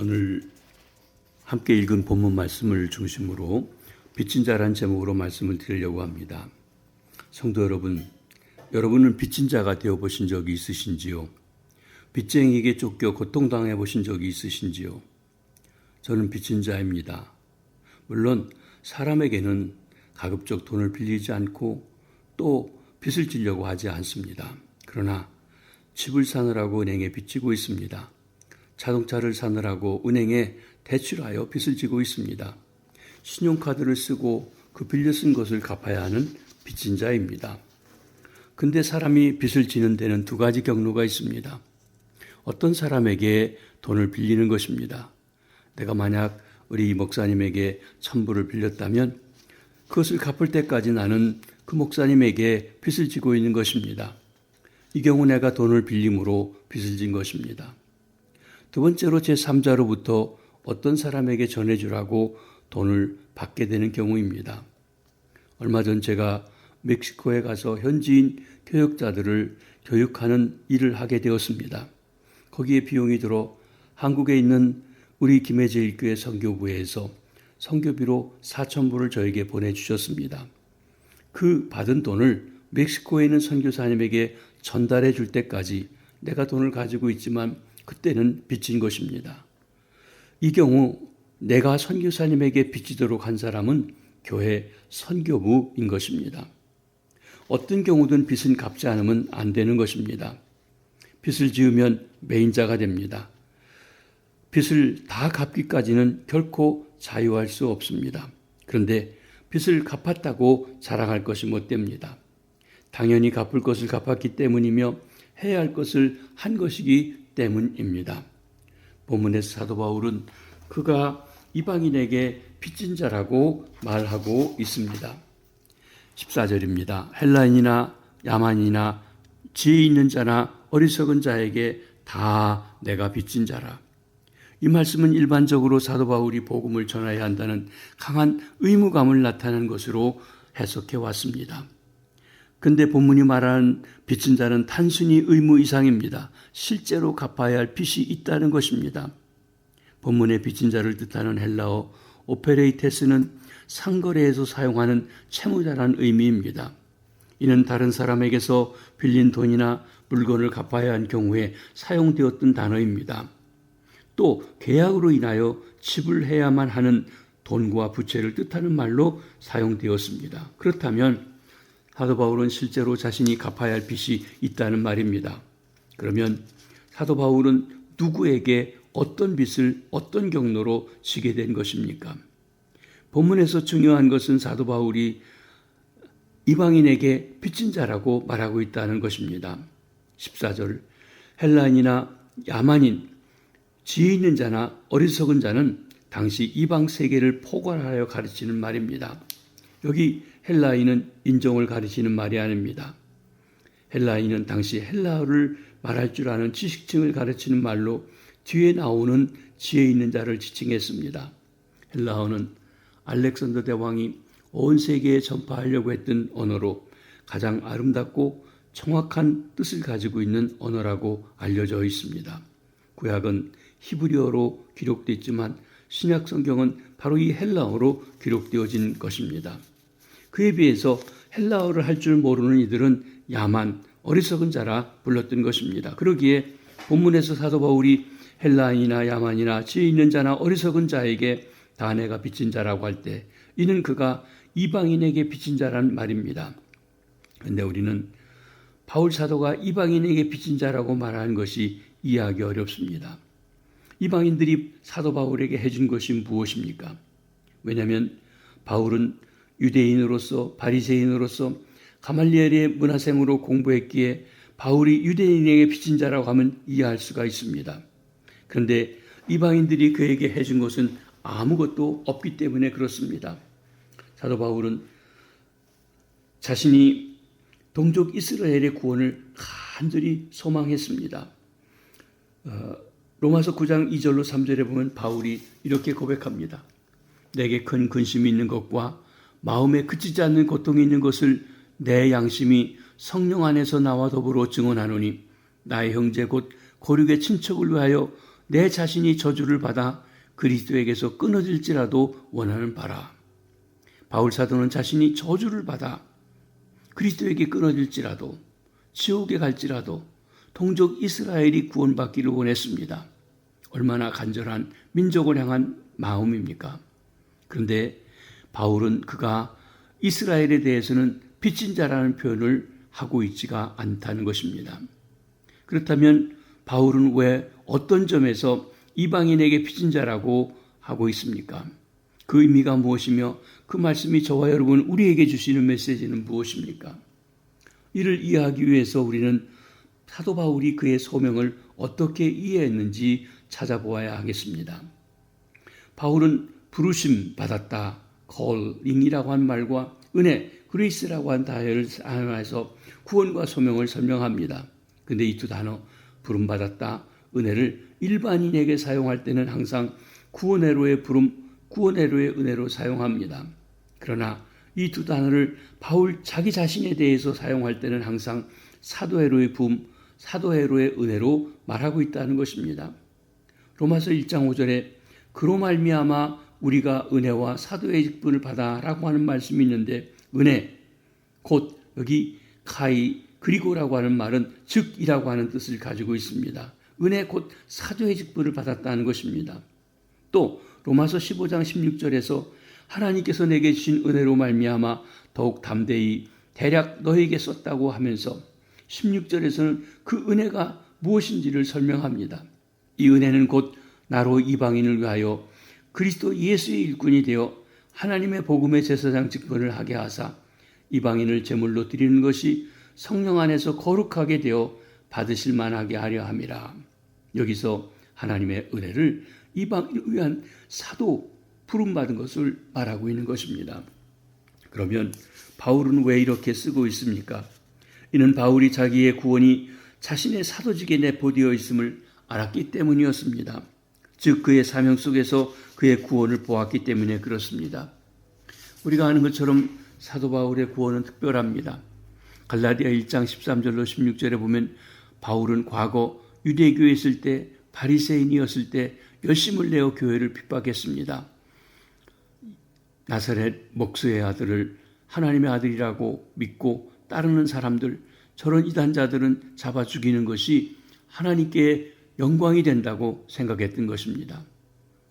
오늘 함께 읽은 본문 말씀을 중심으로 빚진 자란 제목으로 말씀을 드리려고 합니다. 성도 여러분, 여러분은 빚진 자가 되어보신 적이 있으신지요? 빚쟁이에게 쫓겨 고통당해 보신 적이 있으신지요? 저는 빚진 자입니다. 물론 사람에게는 가급적 돈을 빌리지 않고 또 빚을 지려고 하지 않습니다. 그러나 집을 사느라고 은행에 빚지고 있습니다. 자동차를 사느라고 은행에 대출하여 빚을 지고 있습니다. 신용카드를 쓰고 그 빌려 쓴 것을 갚아야 하는 빚진 자입니다. 근데 사람이 빚을 지는 데는 두 가지 경로가 있습니다. 어떤 사람에게 돈을 빌리는 것입니다. 내가 만약 우리 목사님에게 1,000불을 빌렸다면 그것을 갚을 때까지 나는 그 목사님에게 빚을 지고 있는 것입니다. 이 경우 내가 돈을 빌림으로 빚을 진 것입니다. 두 번째로 제3자로부터 어떤 사람에게 전해주라고 돈을 받게 되는 경우입니다. 얼마 전 제가 멕시코에 가서 현지인 교역자들을 교육하는 일을 하게 되었습니다. 거기에 비용이 들어 한국에 있는 우리 김해제일교회 선교부에서 선교비로 4,000불을 저에게 보내주셨습니다. 그 받은 돈을 멕시코에 있는 선교사님에게 전달해 줄 때까지 내가 돈을 가지고 있지만 그때는 빚진 것입니다. 이 경우 내가 선교사님에게 빚지도록 한 사람은 교회 선교부인 것입니다. 어떤 경우든 빚은 갚지 않으면 안 되는 것입니다. 빚을 지으면 매인자가 됩니다. 빚을 다 갚기까지는 결코 자유할 수 없습니다. 그런데 빚을 갚았다고 자랑할 것이 못 됩니다. 당연히 갚을 것을 갚았기 때문이며 해야 할 것을 한 것이기 때문입니다. 본문에서 사도 바울은 그가 이방인에게 빚진 자라고 말하고 있습니다. 14절입니다. 헬라인이나 야만이나 지혜 있는 자나 어리석은 자에게 다 내가 빚진 자라. 이 말씀은 일반적으로 사도 바울이 복음을 전해야 한다는 강한 의무감을 나타내는 것으로 해석해 왔습니다. 근데 본문이 말하는 빚진 자는 단순히 의무 이상입니다. 실제로 갚아야 할 빚이 있다는 것입니다. 본문의 빚진 자를 뜻하는 헬라어 오페레이테스는 상거래에서 사용하는 채무자라는 의미입니다. 이는 다른 사람에게서 빌린 돈이나 물건을 갚아야 한 경우에 사용되었던 단어입니다. 또 계약으로 인하여 지불해야만 하는 돈과 부채를 뜻하는 말로 사용되었습니다. 그렇다면 사도 바울은 실제로 자신이 갚아야 할 빚이 있다는 말입니다. 그러면 사도 바울은 누구에게 어떤 빚을 어떤 경로로 지게 된 것입니까? 본문에서 중요한 것은 사도 바울이 이방인에게 빚진 자라고 말하고 있다는 것입니다. 14절 헬라인이나 야만인, 지혜 있는 자나 어리석은 자는 당시 이방 세계를 포괄하여 가르치는 말입니다. 여기 헬라인은 인종을 가리키는 말이 아닙니다. 헬라인은 당시 헬라어를 말할 줄 아는 지식층을 가르치는 말로 뒤에 나오는 지혜 있는 자를 지칭했습니다. 헬라어는 알렉산더 대왕이 온 세계에 전파하려고 했던 언어로 가장 아름답고 정확한 뜻을 가지고 있는 언어라고 알려져 있습니다. 구약은 히브리어로 기록되어 있지만 신약 성경은 바로 이 헬라어로 기록되어진 것입니다. 그에 비해서 헬라어를 할 줄 모르는 이들은 야만, 어리석은 자라 불렀던 것입니다. 그러기에 본문에서 사도 바울이 헬라인이나 야만이나 지혜 있는 자나 어리석은 자에게 다 내가 빚진 자라고 할 때 이는 그가 이방인에게 빚진 자라는 말입니다. 그런데 우리는 바울 사도가 이방인에게 빚진 자라고 말하는 것이 이해하기 어렵습니다. 이방인들이 사도 바울에게 해준 것이 무엇입니까? 왜냐하면 바울은 유대인으로서 바리새인으로서 가말리엘의 문화생으로 공부했기에 바울이 유대인에게 빚진 자라고 하면 이해할 수가 있습니다. 그런데 이방인들이 그에게 해준 것은 아무것도 없기 때문에 그렇습니다. 사도 바울은 자신이 동족 이스라엘의 구원을 간절히 소망했습니다. 로마서 9장 2절로 3절에 보면 바울이 이렇게 고백합니다. 내게 큰 근심이 있는 것과 마음에 그치지 않는 고통이 있는 것을 내 양심이 성령 안에서 나와 더불어 증언하노니 나의 형제 곧 고륙의 친척을 위하여 내 자신이 저주를 받아 그리스도에게서 끊어질지라도 원하는 바라. 바울 사도는 자신이 저주를 받아 그리스도에게 끊어질지라도 지옥에 갈지라도 동족 이스라엘이 구원받기를 원했습니다. 얼마나 간절한 민족을 향한 마음입니까? 그런데 바울은 그가 이스라엘에 대해서는 빚진 자라는 표현을 하고 있지가 않다는 것입니다. 그렇다면 바울은 왜 어떤 점에서 이방인에게 빚진 자라고 하고 있습니까? 그 의미가 무엇이며 그 말씀이 저와 여러분 우리에게 주시는 메시지는 무엇입니까? 이를 이해하기 위해서 우리는 사도 바울이 그의 소명을 어떻게 이해했는지 찾아보아야 하겠습니다. 바울은 부르심 받았다, 콜링이라고 한 말과 은혜, 그레이스라고 한 단어를 사용해서 구원과 소명을 설명합니다. 그런데 이 두 단어, 부름받았다, 은혜를 일반인에게 사용할 때는 항상 구원회로의 부름, 구원회로의 은혜로 사용합니다. 그러나 이 두 단어를 바울 자기 자신에 대해서 사용할 때는 항상 사도회로의 부름, 사도회로의 은혜로 말하고 있다는 것입니다. 로마서 1장 5절에 그로 말미암아 우리가 은혜와 사도의 직분을 받아라고 하는 말씀이 있는데 은혜, 곧 여기 카이 그리고라고 하는 말은 즉이라고 하는 뜻을 가지고 있습니다. 은혜 곧 사도의 직분을 받았다는 것입니다. 또 로마서 15장 16절에서 하나님께서 내게 주신 은혜로 말미암아 더욱 담대히 대략 너에게 썼다고 하면서 16절에서는 그 은혜가 무엇인지를 설명합니다. 이 은혜는 곧 나로 이방인을 위하여 그리스도 예수의 일꾼이 되어 하나님의 복음의 제사장 직분을 하게 하사 이방인을 제물로 드리는 것이 성령 안에서 거룩하게 되어 받으실 만하게 하려 함이라. 여기서 하나님의 은혜를 이방인을 위한 사도 부름받은 것을 말하고 있는 것입니다. 그러면 바울은 왜 이렇게 쓰고 있습니까? 이는 바울이 자기의 구원이 자신의 사도직에 내포되어 있음을 알았기 때문이었습니다. 즉 그의 사명 속에서 그의 구원을 보았기 때문에 그렇습니다. 우리가 아는 것처럼 사도 바울의 구원은 특별합니다. 갈라디아 1장 13절로 16절에 보면 바울은 과거 유대교에 있을 때 바리새인이었을 때 열심을 내어 교회를 핍박했습니다. 나사렛 목수의 아들을 하나님의 아들이라고 믿고 따르는 사람들, 저런 이단자들은 잡아 죽이는 것이 하나님께 영광이 된다고 생각했던 것입니다.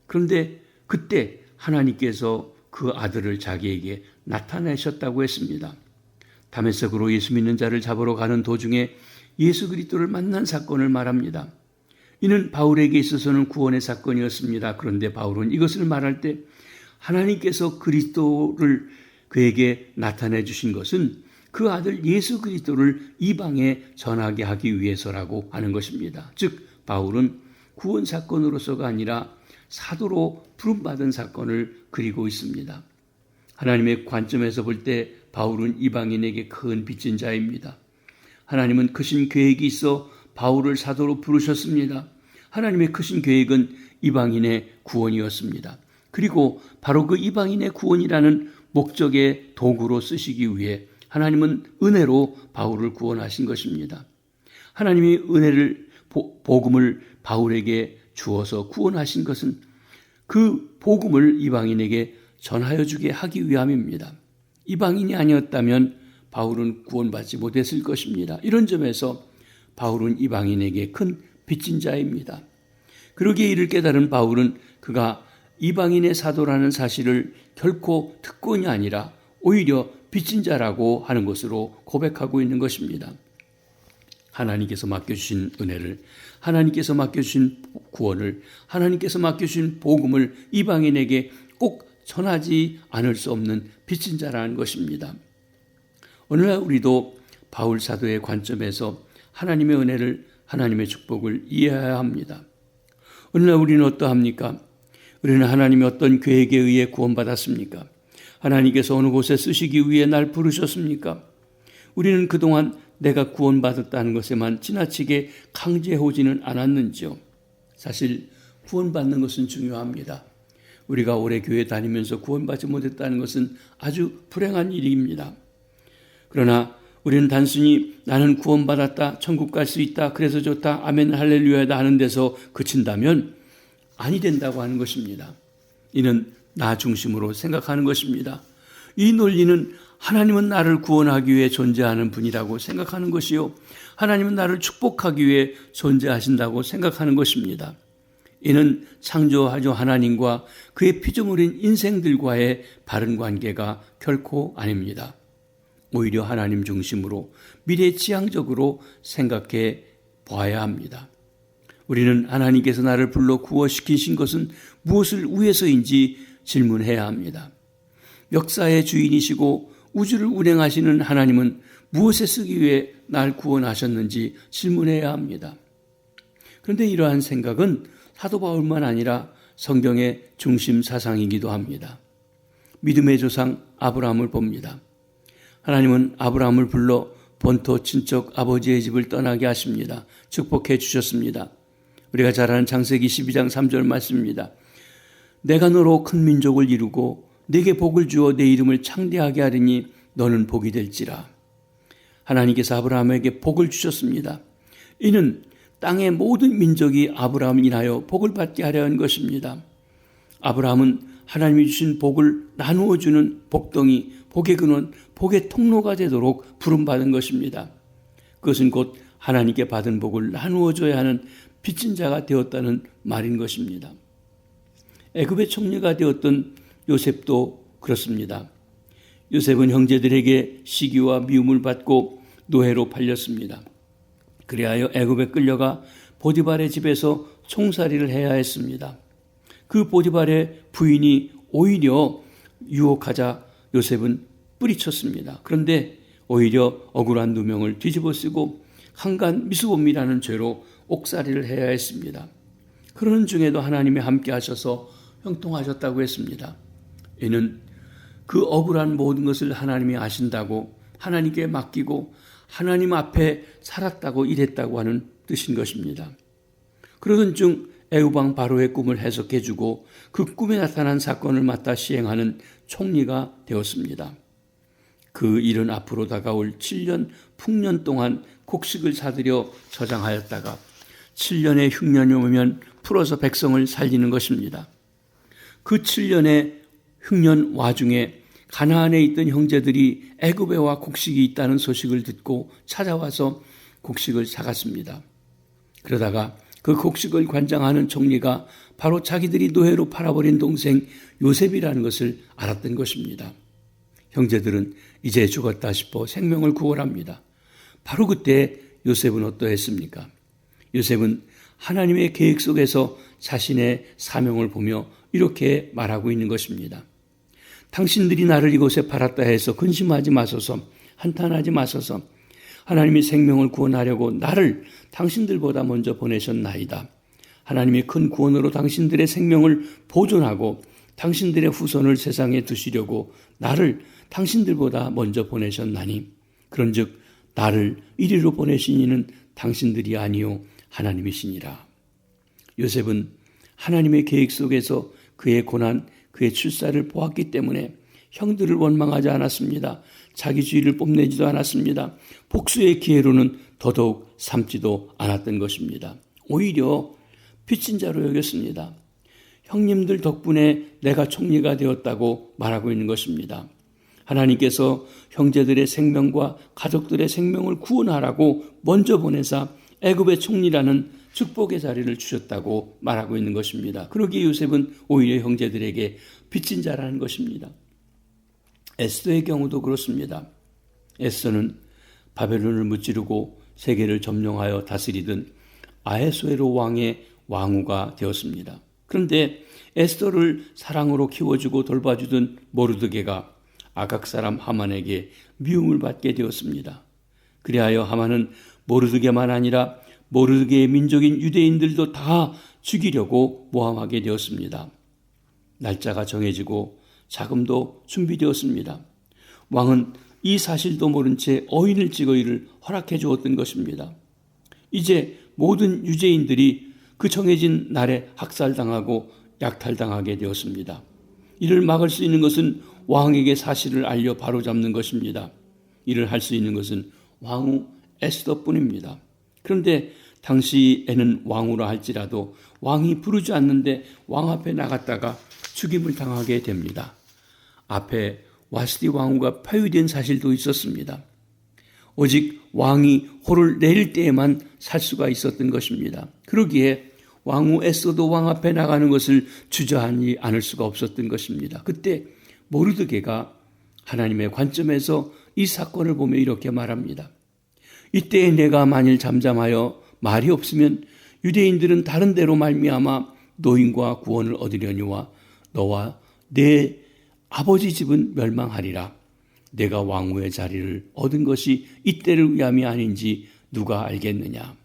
그런데 그때 하나님께서 그 아들을 자기에게 나타내셨다고 했습니다. 다메섹으로 예수 믿는 자를 잡으러 가는 도중에 예수 그리스도를 만난 사건을 말합니다. 이는 바울에게 있어서는 구원의 사건이었습니다. 그런데 바울은 이것을 말할 때 하나님께서 그리스도를 그에게 나타내 주신 것은 그 아들 예수 그리스도를 이방에 전하게 하기 위해서라고 하는 것입니다. 즉 바울은 구원 사건으로서가 아니라 사도로 부름받은 사건을 그리고 있습니다. 하나님의 관점에서 볼 때 바울은 이방인에게 큰 빚진 자입니다. 하나님은 크신 계획이 있어 바울을 사도로 부르셨습니다. 하나님의 크신 계획은 이방인의 구원이었습니다. 그리고 바로 그 이방인의 구원이라는 목적의 도구로 쓰시기 위해 하나님은 은혜로 바울을 구원하신 것입니다. 하나님이 은혜를 복음을 바울에게 주어서 구원하신 것은 그 복음을 이방인에게 전하여 주게 하기 위함입니다. 이방인이 아니었다면 바울은 구원받지 못했을 것입니다. 이런 점에서 바울은 이방인에게 큰 빚진 자입니다. 그러기에 이를 깨달은 바울은 그가 이방인의 사도라는 사실을 결코 특권이 아니라 오히려 빚진 자라고 하는 것으로 고백하고 있는 것입니다. 하나님께서 맡겨주신 은혜를, 하나님께서 맡겨주신 구원을, 하나님께서 맡겨주신 복음을 이방인에게 꼭 전하지 않을 수 없는 빚진 자라는 것입니다. 오늘날 우리도 바울 사도의 관점에서 하나님의 은혜를, 하나님의 축복을 이해해야 합니다. 오늘날 우리는 어떠합니까? 우리는 하나님의 어떤 계획에 의해 구원받았습니까? 하나님께서 어느 곳에 쓰시기 위해 날 부르셨습니까? 우리는 그동안 내가 구원받았다는 것에만 지나치게 강제하지는 않았는지요? 사실 구원받는 것은 중요합니다. 우리가 오래 교회 다니면서 구원받지 못했다는 것은 아주 불행한 일입니다. 그러나 우리는 단순히 나는 구원받았다, 천국 갈 수 있다, 그래서 좋다, 아멘 할렐루야다 하는 데서 그친다면 아니 된다고 하는 것입니다. 이는 나 중심으로 생각하는 것입니다. 이 논리는 하나님은 나를 구원하기 위해 존재하는 분이라고 생각하는 것이요, 하나님은 나를 축복하기 위해 존재하신다고 생각하는 것입니다. 이는 창조하죠 하나님과 그의 피조물인 인생들과의 바른 관계가 결코 아닙니다. 오히려 하나님 중심으로 미래지향적으로 생각해 보아야 합니다. 우리는 하나님께서 나를 불러 구원시키신 것은 무엇을 위해서인지 질문해야 합니다. 역사의 주인이시고 우주를 운행하시는 하나님은 무엇에 쓰기 위해 날 구원하셨는지 질문해야 합니다. 그런데 이러한 생각은 사도 바울만 아니라 성경의 중심 사상이기도 합니다. 믿음의 조상 아브라함을 봅니다. 하나님은 아브라함을 불러 본토 친척 아버지의 집을 떠나게 하십니다. 축복해 주셨습니다. 우리가 잘 아는 창세기 12장 3절 말씀입니다. 내가 너로 큰 민족을 이루고 네게 복을 주어 내 이름을 창대하게 하리니 너는 복이 될지라. 하나님께서 아브라함에게 복을 주셨습니다. 이는 땅의 모든 민족이 아브라함을 인하여 복을 받게 하려 한 것입니다. 아브라함은 하나님이 주신 복을 나누어 주는 복덩이, 복의 근원, 복의 통로가 되도록 부름받은 것입니다. 그것은 곧 하나님께 받은 복을 나누어 줘야 하는 빚진 자가 되었다는 말인 것입니다. 애굽의 총리가 되었던 요셉도 그렇습니다. 요셉은 형제들에게 시기와 미움을 받고 노예로 팔렸습니다. 그리하여 애굽에 끌려가 보디발의 집에서 총살이를 해야 했습니다. 그 보디발의 부인이 오히려 유혹하자 요셉은 뿌리쳤습니다. 그런데 오히려 억울한 누명을 뒤집어쓰고 한간 미수범이라는 죄로 옥살이를 해야 했습니다. 그러는 중에도 하나님이 함께 하셔서 형통하셨다고 했습니다. 이는 그 억울한 모든 것을 하나님이 아신다고 하나님께 맡기고 하나님 앞에 살았다고 일했다고 하는 뜻인 것입니다. 그러던 중 애굽 왕 바로의 꿈을 해석해주고 그 꿈에 나타난 사건을 맡아 시행하는 총리가 되었습니다. 그 일은 앞으로 다가올 7년 풍년 동안 곡식을 사들여 저장하였다가 7년의 흉년이 오면 풀어서 백성을 살리는 것입니다. 그 7년의 흉년 와중에 가나안에 있던 형제들이 애굽에 와 곡식이 있다는 소식을 듣고 찾아와서 곡식을 사갔습니다. 그러다가 그 곡식을 관장하는 총리가 바로 자기들이 노예로 팔아버린 동생 요셉이라는 것을 알았던 것입니다. 형제들은 이제 죽었다 싶어 생명을 구원합니다. 바로 그때 요셉은 어떠했습니까? 요셉은 하나님의 계획 속에서 자신의 사명을 보며 이렇게 말하고 있는 것입니다. 당신들이 나를 이곳에 팔았다 해서 근심하지 마소서, 한탄하지 마소서. 하나님이 생명을 구원하려고 나를 당신들보다 먼저 보내셨나이다. 하나님이 큰 구원으로 당신들의 생명을 보존하고 당신들의 후손을 세상에 두시려고 나를 당신들보다 먼저 보내셨나니 그런즉 나를 이리로 보내신 이는 당신들이 아니요 하나님이시니라. 요셉은 하나님의 계획 속에서 그의 고난, 그의 출사를 보았기 때문에 형들을 원망하지 않았습니다. 자기 주의를 뽐내지도 않았습니다. 복수의 기회로는 더더욱 삼지도 않았던 것입니다. 오히려 빚진 자로 여겼습니다. 형님들 덕분에 내가 총리가 되었다고 말하고 있는 것입니다. 하나님께서 형제들의 생명과 가족들의 생명을 구원하라고 먼저 보내사 애굽의 총리라는 축복의 자리를 주셨다고 말하고 있는 것입니다. 그러기에 요셉은 오히려 형제들에게 빚진 자라는 것입니다. 에스더의 경우도 그렇습니다. 에스더는 바벨론을 무찌르고 세계를 점령하여 다스리던 아헤수에로 왕의 왕후가 되었습니다. 그런데 에스더를 사랑으로 키워주고 돌봐주던 모르드게가 아각 사람 하만에게 미움을 받게 되었습니다. 그리하여 하만은 모르드게만 아니라 모르드게의 민족인 유대인들도 다 죽이려고 모함하게 되었습니다. 날짜가 정해지고 자금도 준비되었습니다. 왕은 이 사실도 모른 채 어인을 찍어 이를 허락해 주었던 것입니다. 이제 모든 유대인들이 그 정해진 날에 학살당하고 약탈당하게 되었습니다. 이를 막을 수 있는 것은 왕에게 사실을 알려 바로잡는 것입니다. 일을 할 수 있는 것은 왕후 에스더뿐입니다. 그런데 당시에는 왕후라 할지라도 왕이 부르지 않는데 왕 앞에 나갔다가 죽임을 당하게 됩니다. 앞에 와스디 왕후가 파위된 사실도 있었습니다. 오직 왕이 호를 내릴 때에만 살 수가 있었던 것입니다. 그러기에 왕후 에스더도 왕 앞에 나가는 것을 주저하지 않을 수가 없었던 것입니다. 그때 모르드게가 하나님의 관점에서 이 사건을 보며 이렇게 말합니다. 이때에 내가 만일 잠잠하여 말이 없으면 유대인들은 다른 데로 말미암아 노인과 구원을 얻으려니와 너와 내 아버지 집은 멸망하리라. 내가 왕후의 자리를 얻은 것이 이때를 위함이 아닌지 누가 알겠느냐.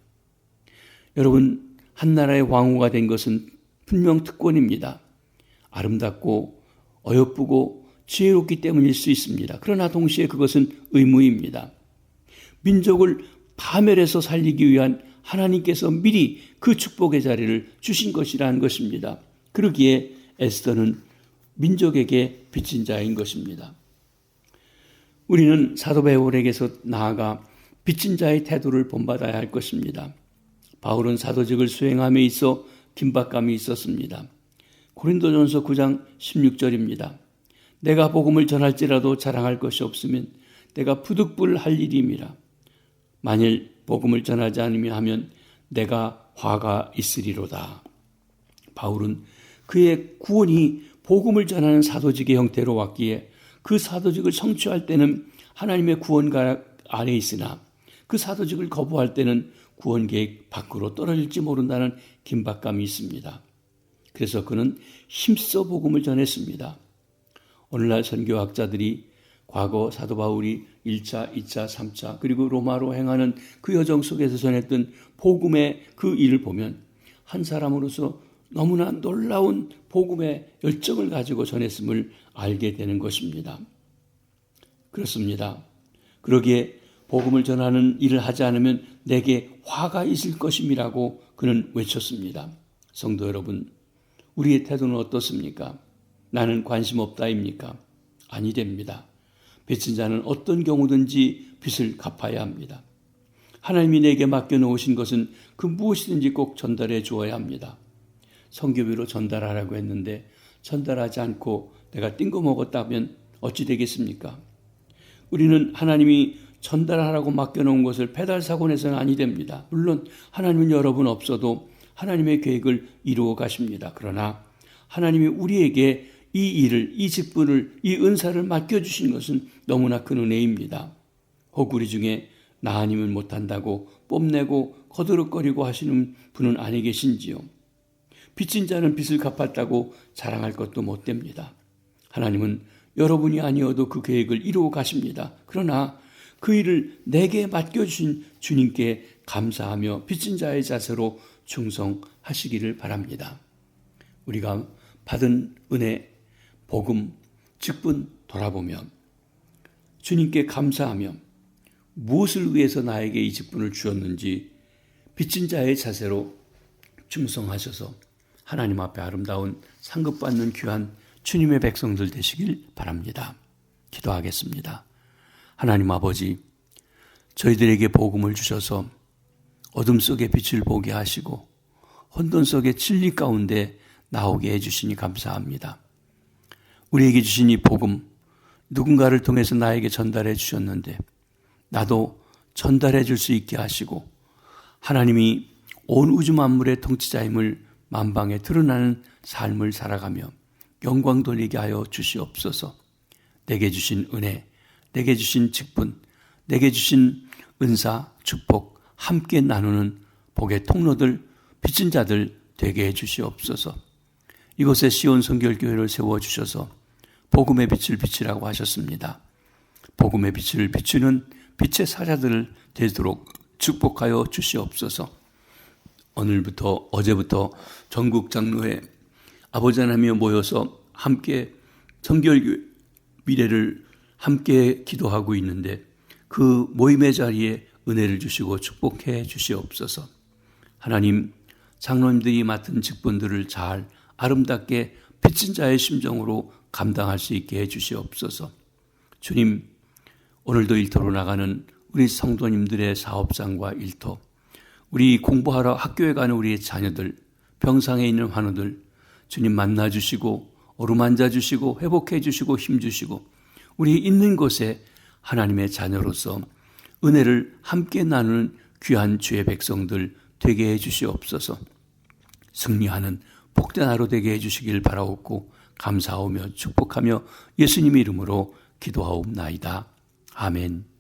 여러분, 한 나라의 왕후가 된 것은 분명 특권입니다. 아름답고 어여쁘고 지혜롭기 때문일 수 있습니다. 그러나 동시에 그것은 의무입니다. 민족을 파멸해서 살리기 위한 하나님께서 미리 그 축복의 자리를 주신 것이라는 것입니다. 그러기에 에스더는 민족에게 빚진 자인 것입니다. 우리는 사도 바울에게서 나아가 빚진 자의 태도를 본받아야 할 것입니다. 바울은 사도직을 수행함에 있어 긴박감이 있었습니다. 고린도전서 9장 16절입니다. 내가 복음을 전할지라도 자랑할 것이 없으면 내가 부득불할 일임이라. 만일 복음을 전하지 않으며 하면 내가 화가 있으리로다. 바울은 그의 구원이 복음을 전하는 사도직의 형태로 왔기에 그 사도직을 성취할 때는 하나님의 구원가 아래 있으나 그 사도직을 거부할 때는 구원 계획 밖으로 떨어질지 모른다는 긴박감이 있습니다. 그래서 그는 힘써 복음을 전했습니다. 오늘날 선교학자들이 과거 사도 바울이 1차, 2차, 3차 그리고 로마로 행하는 그 여정 속에서 전했던 복음의 그 일을 보면 한 사람으로서 너무나 놀라운 복음의 열정을 가지고 전했음을 알게 되는 것입니다. 그렇습니다. 그러기에 복음을 전하는 일을 하지 않으면 내게 화가 있을 것임이라고 그는 외쳤습니다. 성도 여러분, 우리의 태도는 어떻습니까? 나는 관심 없다입니까? 아니 됩니다. 빚진 자는 어떤 경우든지 빚을 갚아야 합니다. 하나님이 내게 맡겨놓으신 것은 그 무엇이든지 꼭 전달해 주어야 합니다. 선교비로 전달하라고 했는데 전달하지 않고 내가 띵거 먹었다면 어찌 되겠습니까? 우리는 하나님이 전달하라고 맡겨놓은 것을 배달사고 내서는 아니 됩니다. 물론 하나님은 여러분 없어도 하나님의 계획을 이루어 가십니다. 그러나 하나님이 우리에게 이 일을, 이 직분을, 이 은사를 맡겨주신 것은 너무나 큰 은혜입니다. 혹 우리 중에 나 아니면 못한다고 뽐내고 거드럭거리고 하시는 분은 아니 계신지요? 빚진 자는 빚을 갚았다고 자랑할 것도 못 됩니다. 하나님은 여러분이 아니어도 그 계획을 이루어 가십니다. 그러나 그 일을 내게 맡겨주신 주님께 감사하며 빚진 자의 자세로 충성하시기를 바랍니다. 우리가 받은 은혜, 복음, 직분 돌아보며 주님께 감사하며 무엇을 위해서 나에게 이 직분을 주었는지 빚진 자의 자세로 충성하셔서 하나님 앞에 아름다운 상급받는 귀한 주님의 백성들 되시길 바랍니다. 기도하겠습니다. 하나님 아버지, 저희들에게 복음을 주셔서 어둠 속에 빛을 보게 하시고 혼돈 속에 진리 가운데 나오게 해주시니 감사합니다. 우리에게 주신 이 복음, 누군가를 통해서 나에게 전달해 주셨는데 나도 전달해 줄 수 있게 하시고 하나님이 온 우주 만물의 통치자임을 만방에 드러나는 삶을 살아가며 영광 돌리게 하여 주시옵소서. 내게 주신 은혜, 내게 주신 직분, 내게 주신 은사, 축복 함께 나누는 복의 통로들, 빚진 자들 되게 해 주시옵소서. 이곳에 시온 성결교회를 세워주셔서 복음의 빛을 비치라고 하셨습니다. 복음의 빛을 비추는 빛의 사자들 되도록 축복하여 주시옵소서. 오늘부터 어제부터 전국 장로회 아버지 하나님이 모여서 함께 성결교회 미래를 함께 기도하고 있는데 그 모임의 자리에 은혜를 주시고 축복해 주시옵소서. 하나님, 장로님들이 맡은 직분들을 잘 아름답게 빚진 자의 심정으로 감당할 수 있게 해 주시옵소서. 주님, 오늘도 일터로 나가는 우리 성도님들의 사업장과 일터, 우리 공부하러 학교에 가는 우리의 자녀들, 병상에 있는 환우들, 주님 만나주시고 어루만져 주시고 회복해 주시고 힘 주시고 우리 있는 곳에 하나님의 자녀로서 은혜를 함께 나누는 귀한 주의 백성들 되게 해 주시옵소서. 승리하는 복된 하루 되게 해 주시길 바라옵고 감사하며 축복하며 예수님의 이름으로 기도하옵나이다. 아멘.